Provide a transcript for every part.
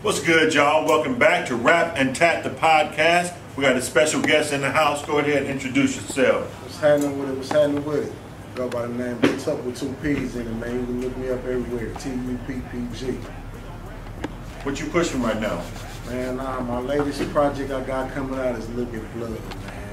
What's good, y'all? Welcome back to Rap and Tat the podcast. We got a special guest in the house. Go ahead and introduce yourself. What's happening with it? What's happening with it? Go by the name of Tupp with 2 P's in it, man. You can look me up everywhere. Tupp G. What you pushing right now? Man, my latest project I got coming out is Look at Blood, man.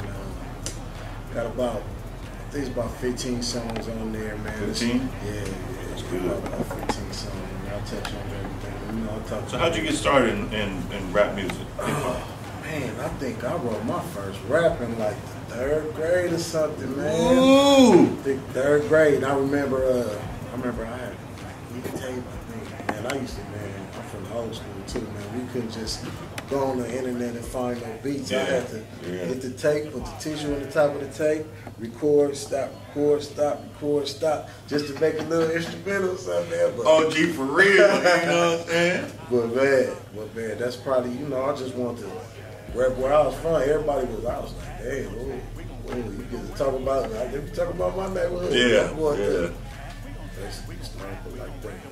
Got about, I think it's about 15 songs on there, man. 15? Yeah. That's good. About 15 songs, and I'll touch on everything. You know, I'll talk So how'd you get started in rap music? Man, I think I wrote my first rap in like the 3rd grade or something, man. Ooh! I think 3rd grade. And I remember I had a tape, I think. Man, I used to, man, I'm from the old school too, man. We couldn't just go on the internet and find no beats. Yeah. I had to get the tape, put the tissue on the top of the tape, record, stop, just to make a little instrumental or something there. But, OG for real, you know what I'm saying? But man, that's probably, you know, I just want to rap where I was from. Everybody was, I was like, hey, you get to talk about, my neighborhood. Yeah. Like that.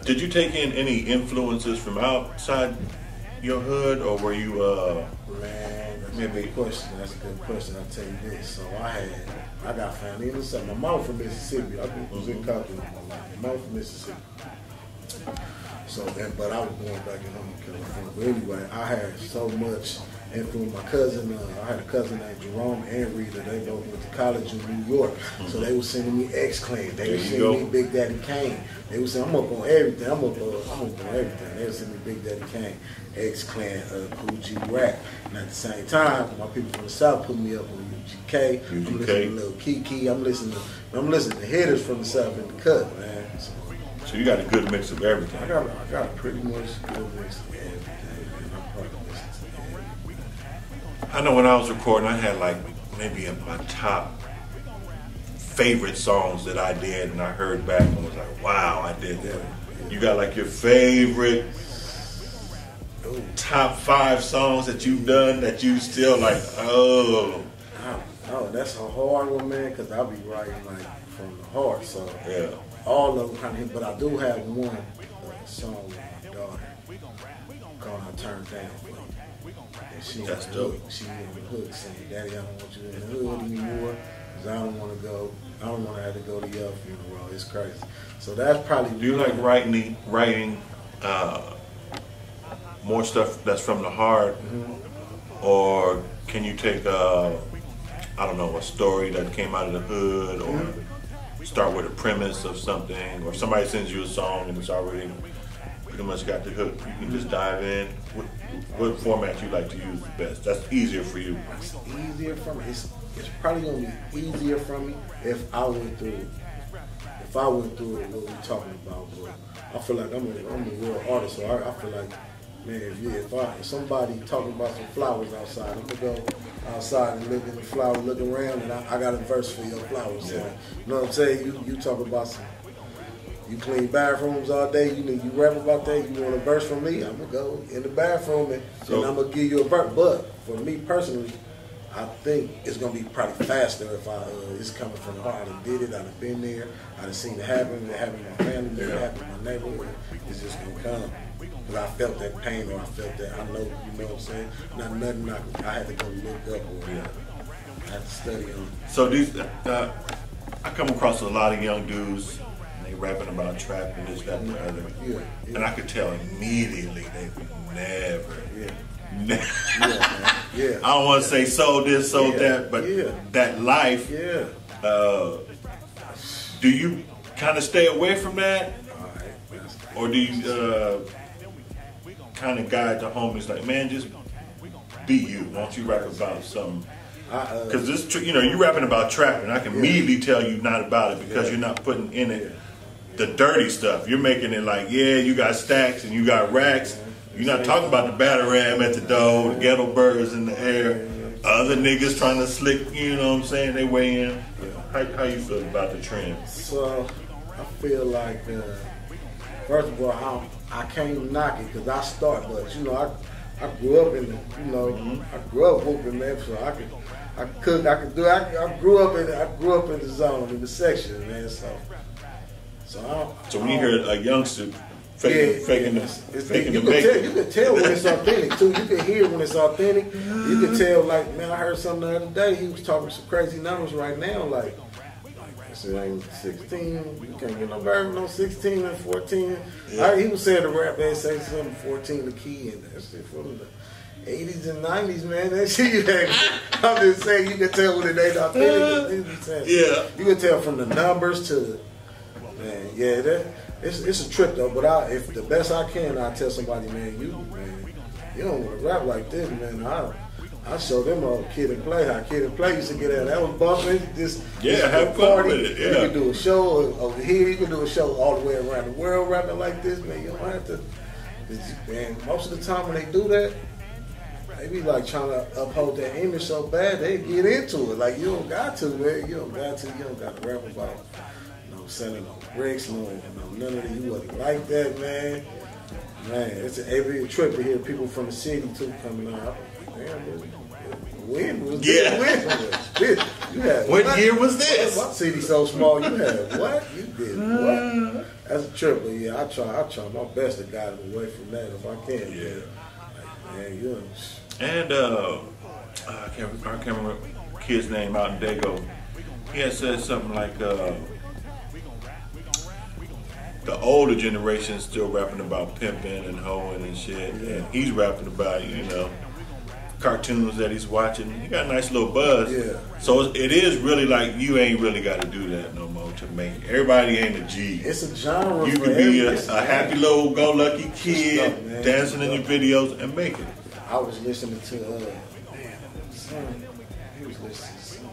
Did you take in any influences from outside your hood, or were you, Man, that's a good question. I'll tell you this. So I got family in the South. My mom from Mississippi. I was in Compton with my life. My mom from Mississippi. So, but I was born back in California. But anyway, I had so much influence. My cousin, I had a cousin named Jerome and Rita. They both went to college in New York. So they were sending me X-Clan. They were sending me Big Daddy Kane. They were saying, I'm up on everything. I'm up on everything. They were sending me Big Daddy Kane, X-Clan, Tupp G rap. And at the same time, my people from the South put me up on UGK. I'm listening to Lil Kiki. I'm listening to hitters from the South in the cut, man. So you got a good mix of everything. I got a pretty much good mix of everything, man. I'm probably listening to everything. I know when I was recording, I had like maybe my top favorite songs that I did, and I heard back and was like, wow, I did that. You got like your favorite top 5 songs that you've done that you still like, oh, that's a hard one, man, because I'll be writing like from the heart, so yeah. All of them kind of hit, but I do have one song with my daughter called I Turned Down for You. And she That's in the dope. hook. She in the hook saying, Daddy, I don't want you in the hood anymore because I don't want to have to go to your funeral. It's crazy. So that's probably... Do you like writing more stuff that's from the heart, or can you take I don't know, a story that came out of the hood, or start with a premise of something, or somebody sends you a song and it's already pretty much got the hook, you can just dive in? What format you like to use the best? That's easier for you. It's easier for me. It's probably gonna be easier for me if I went through it. If I went through it, what we're talking about. But I feel like I'm a real artist, so I feel like, man, if somebody talking about some flowers outside, I'm gonna go outside and look at the flowers, look around, and I got a verse for your flowers. So, you know what I'm saying? You talk about you clean bathrooms all day. You rap about that. You want a verse from me? I'm gonna go in the bathroom and I'm gonna give you a verse. But for me personally, I think it's gonna be probably faster if it's coming from the heart. I done did it. I done been there. I done seen it happen. It happened in my family. It happened in my neighborhood. It's just gonna come. Because I felt that pain, or I felt that, I know, you know what I'm saying? Not nothing I had to go look up, or I had to study on. So these, I come across a lot of young dudes, and they rapping about trap and this, that, and the other. Yeah. And I could tell immediately they would never. Yeah. I don't want to say sold this, sold that, but that life. Yeah. Do you kind of stay away from that? Or do you kind of guide the homies like, man, just be you. Won't you rap about something? Because this, you rapping about trapping. I can immediately tell you not about it because you're not putting in it the dirty stuff. You're making it like, you got stacks and you got racks. You're not talking about the batter ram at the door, the ghetto burgers in the air, other niggas trying to slick, you know what I'm saying, they weigh in. How you feel about the trend? So, I feel like, first of all, I can't knock it because I start, but I grew up in I grew up whooping, man. So I grew up in the zone, in the section, man. So when you hear a youngster faking you the making. You can tell when it's authentic too. You can hear when it's authentic. You can tell, like, man, I heard something the other day. He was talking some crazy numbers right now, like I said, ain't 16. You can't get no better than no 16 and 14. Yeah. He was saying the rap they say something 14 the key, and that shit from the 80s and 90s, man. That shit you had. I'm just saying, you can tell when it ain't authentic. Yeah. You can tell from the numbers to, man, yeah, it's a trip though. But if the best I can, I tell somebody, man, you don't want to rap like this, man. I show them a Kid and Play. How Kid and Play used to get at. That was bumping. Have fun with it. Yeah. You can do a show over here. You can do a show all the way around the world rapping like this, man. You don't have to. Man, most of the time when they do that, they be like trying to uphold that image so bad they get into it. Like, you don't got to, man. You don't got to rap about selling no bricks, none of that. You wasn't like that, man. Man, it's every trip to hear people from the city too coming out. Damn, when was this? What year was this? My city so small. You had what? You did what? That's a trip, but yeah, I try my best to guide them away from that if I can. Yeah. Like, man, you know. And I can't remember the kid's name out in Dago. He had said something like the older generation is still rapping about pimping and hoeing and shit, and he's rapping about, cartoons that he's watching. He got a nice little buzz. Yeah. So it is really like you ain't really got to do that no more to make it. Everybody ain't a G. It's a genre. You can be a happy little go-lucky kid dancing in your videos and make it. I was listening to he was listening to some.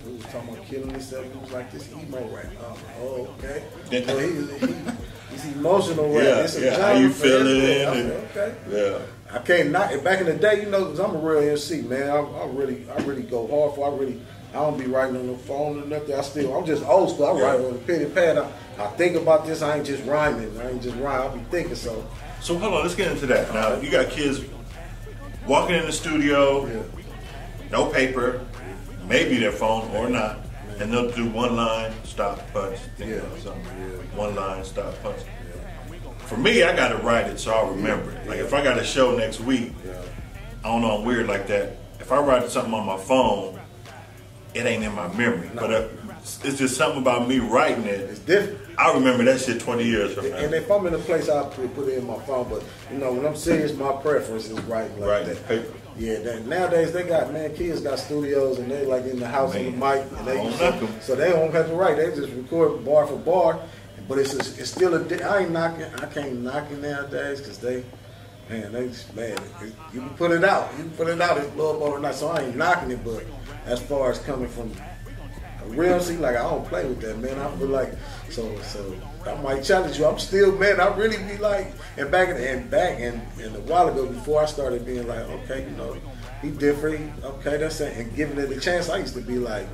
He was talking about killing himself. He was like this emo rap. Oh, okay. So he's emotional rap. Yeah, it's a genre how you for feeling? Okay. Yeah. I can't knock it. Back in the day, because I'm a real MC, man. I really go hard for. I don't be writing on the phone or nothing. I'm just old school. I write on a pen and pad. I think about this. I ain't just rhyming. I be thinking. So hold on. Let's get into that. Now you got kids walking in the studio, no paper, maybe their phone or not, and they'll do one line, stop, punch, something. One line, stop, punch. For me, I gotta write it so I'll remember it. Like if I got a show next week, I don't know, I'm weird like that. If I write something on my phone, it ain't in my memory. No. But it's just something about me writing it. It's different. I remember that shit 20 years from now. And if I'm in a place, I'll put it in my phone. But when I'm serious, my preference is writing like that. Paper. Yeah, nowadays kids got studios and they like in the house on the mic, and so they don't have to write. They just record bar for bar. But it's still I can't knock it nowadays because they you can put it out. It's blow up overnight. So I ain't knocking it, but as far as coming from a real MC, like I don't play with that, man. I feel like so I might challenge you. I'm still, man. I really be like, and a while ago before I started being like, okay, he different. Okay, that's it. And giving it a chance, I used to be like,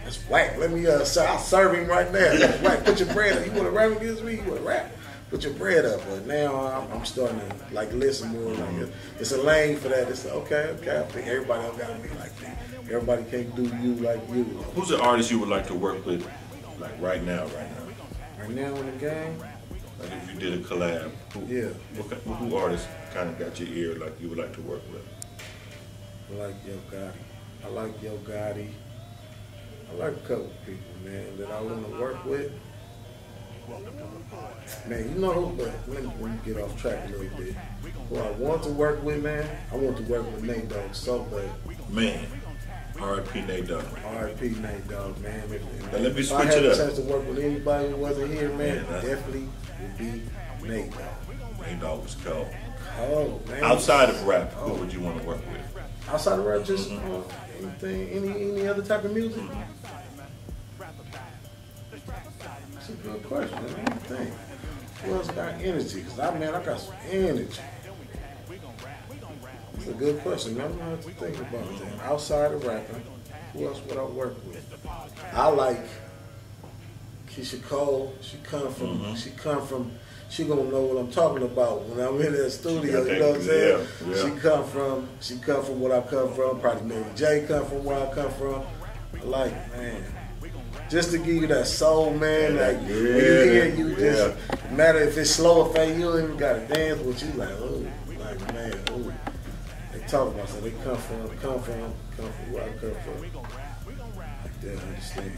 that's whack. Let me I'll serve him right now. That's whack. Put your bread up. You want to rap against me? You want to rap? Put your bread up. But now I'm starting to like listen more. Like it's a lane for that. It's like, okay. I think everybody don't gotta be like that. Everybody can't do you like you. Who's the artist you would like to work with, like right now? Right now in the game. Like if you did a collab, who artist kind of got your ear like you would like to work with? I like Yo Gotti. I like a couple people, man, that I want to work with. Man, but let me get off track a little bit. Who I want to work with, man, I want to work with Nate Dogg so bad. Man, R.I.P. Nate Dogg. R.I.P. Nate Dogg, man. Now let me switch it up. If I had a chance to work with anybody who wasn't here, man, definitely would be Nate Dogg. Nate Dogg was cold. Oh, man. Outside of rap, who would you want to work with? Outside of rap, just anything, any other type of music? That's a good question. I don't think. Who else got energy? Because I got some energy. It's a good question. I'm gonna have to think about that. Outside of rapping, who else would I work with? I like Keisha Cole. She gonna know what I'm talking about when I'm in that studio. You know what I'm saying? Yeah. She come from what I come from. Probably Mary J come from where I come from. Man, just to give you that soul, man. Like when you hear matter if it's slow or fast, you don't even gotta dance with you like, oh, like man, oh. They talk about so they come from where I come from. Like that, understand.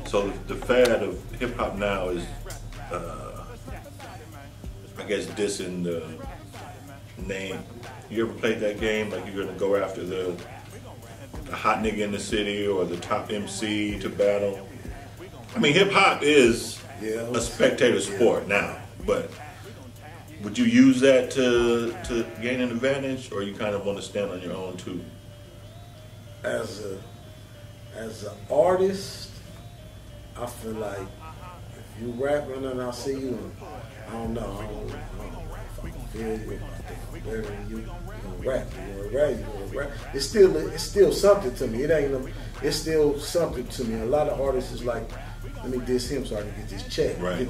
So the fad of hip hop now is, I guess, dissing the name. You ever played that game? Like you're gonna go after the hot nigga in the city or the top MC to battle. I mean, hip hop is a spectator sport now, but would you use that to gain an advantage, or you kind of want to stand on your own too? As an artist, I feel like if you rapping and I see you, and I don't know if I feel you, if I think I'm better than you gonna rap, you gonna rap. It's still something to me. It's still something to me. A lot of artists is like, let me diss him so I can get this check. I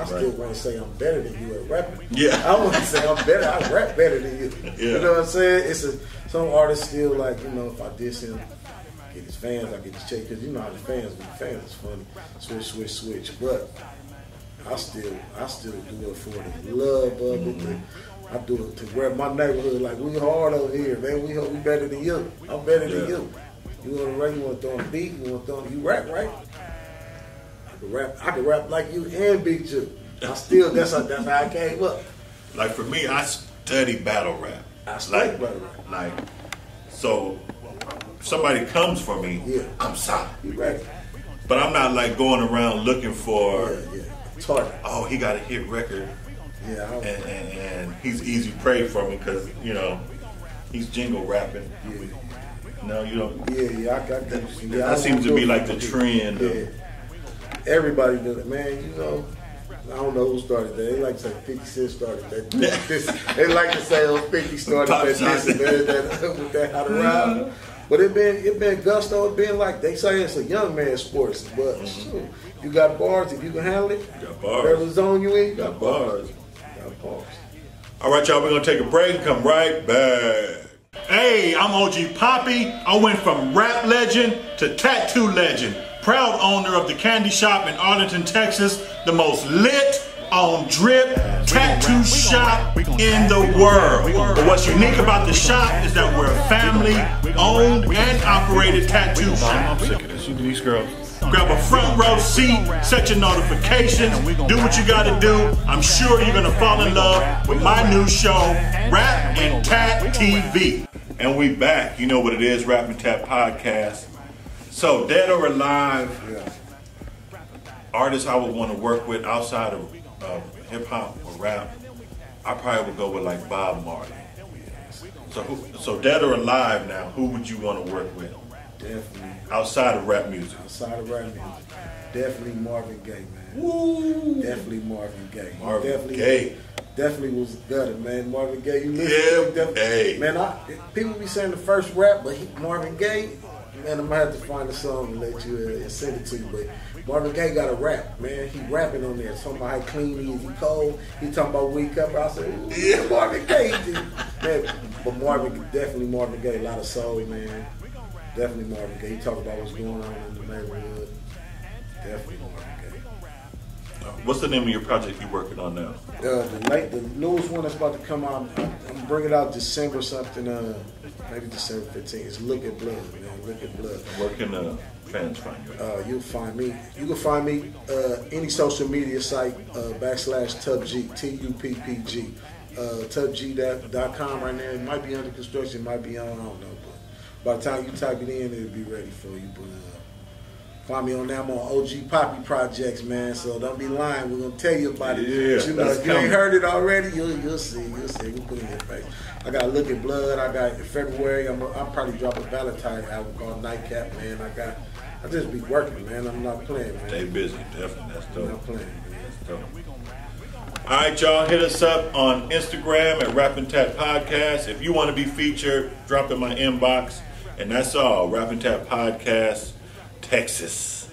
still want to say I'm better than you at rapping. Yeah. I want to say I'm better. I rap better than you. Yeah. You know what I'm saying? Some artists still like, if I diss him, get his fans, I get his check. Because you know how the fans is funny. Switch. But I still do it for the love of it. I do it to rep my neighborhood. Like, we hard over here, man. We better than you. I'm better than you. You want to rap? You want to throw a beat? You rap, right? I can rap like you and beat you. That's how I came up. Like for me, I study battle rap. Battle rap. Like, so if somebody comes for me, I'm solid. You right. But I'm not like going around looking for, target. Oh, he got a hit record. Yeah. And he's easy prey for me because, he's jingle rapping. Yeah. No, you don't. Yeah, I got that. That seems to be like the trend. Yeah. Everybody does it, man. I don't know who started that. They like to say 50 Cent started that. They like to say 50 started that with that how to rap. But it been gusto. It been like they say it's a young man's sports. But shoot, you got bars. If you can handle it, you got bars. Whatever zone you in, you got bars. Got bars. All right, y'all. We're gonna take a break and come right back. Hey, I'm OG Poppy. I went from rap legend to tattoo legend. Proud owner of the candy shop in Arlington, Texas, the most lit on drip tattoo shop in the world. But what's unique about the shop is that we're a family-owned and operated tattoo shop. I'm sick of this. You these girls. Grab a front row seat, set your notifications, do what you gotta do. I'm sure you're gonna fall in love with my new show, Rap and Tat TV. And we back. You know what it is, Rap and Tat Podcast. So, dead or alive, artists I would want to work with outside of hip hop or rap, I probably would go with like Bob Marley. So dead or alive now, who would you want to work with? Definitely. Outside of rap music. Outside of rap music. Definitely Marvin Gaye, man. Woo! Definitely Marvin Gaye. Marvin Gaye. Definitely was gutted, man. Marvin Gaye, you listen to him, hey. Man, people be saying the first rap, but Marvin Gaye, man, I'm gonna have to find a song and let you and send it to you. But Marvin Gaye got a rap, man. He rapping on there. Talking about how clean he is, he cold. He talking about wake up. I said, Marvin Gaye. Man, but definitely Marvin Gaye. A lot of soul, man. Definitely Marvin Gaye. He talk about what's going on in the neighborhood. Definitely Marvin Gaye. What's the name of your project you're working on now? The newest one that's about to come out, I'm bringing it out December something, maybe December 15th. It's Look at Blood, man. Look at Blood. Where can fans find you? You can find me any social media site /Tupp G, TUPPG. TuppG.com right now. It might be under construction, it might be on, I don't know. But by the time you type it in, it'll be ready for you. But find me on there. I'm on OG Poppy projects, man. So don't be lying. We're gonna tell you about it. Yeah, but, if you ain't heard it already, you'll see. You'll see. We'll put it in your face. I got Look at Blood. I got in February. I'll probably drop a Valentine album called Nightcap, man. I just be working, man. I'm not playing, man. Stay busy, definitely. That's dope. I'm not playing, man. That's dope. All right, y'all, hit us up on Instagram at Rap and Tat Podcast. If you want to be featured, drop in my inbox. And that's all. Rap and Tat Podcast, Texas.